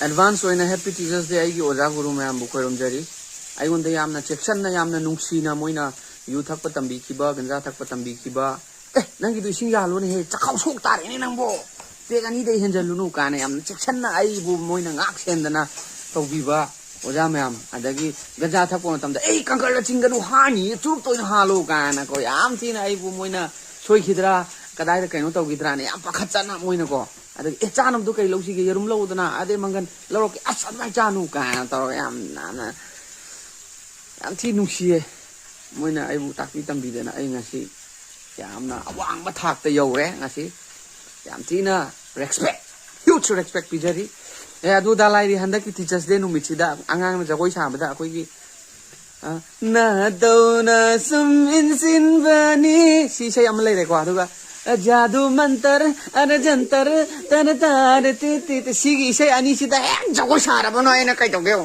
advance oina happy teachers day ai gi oja guru mayam bu koirom jari ai gon da yamna section na yamna nungsi na moina yu thak pa tambi kiba ganja thak pa tambi kiba nang gi du sing ya lo ne he chakhaw sok tar ni nang bo te ani dei henjal lu nu ka na yamna section na ai bu moina ngak sen dana tobi ba oja mayam adagi ganja thak pa tam da ei kangkal la chinganu hani chup to ha lo ka na ko yam thi na ai bu moina soi khidra kadai da kaino to gidra ne yam pakhat na moina ko adagi chanam du kai lo si ge yarum lo dana ade mangan lo ki asan mai chanu ka to yam na yam thi nu si moina ai bu takpi tambi dana ai ngasi yamna awang ba thak te yo re ngasi yam thi na respect huge respect pijari adu dalai ri handa ki teachers day nu michida angang na jagoi sa bada akoi gi na do na sum in sin bani si sai am lai re ko adu ga jadu mantar ana jantar tan tar ti ti si gi sai ani si da jagoi sa ra bano ina kai to ge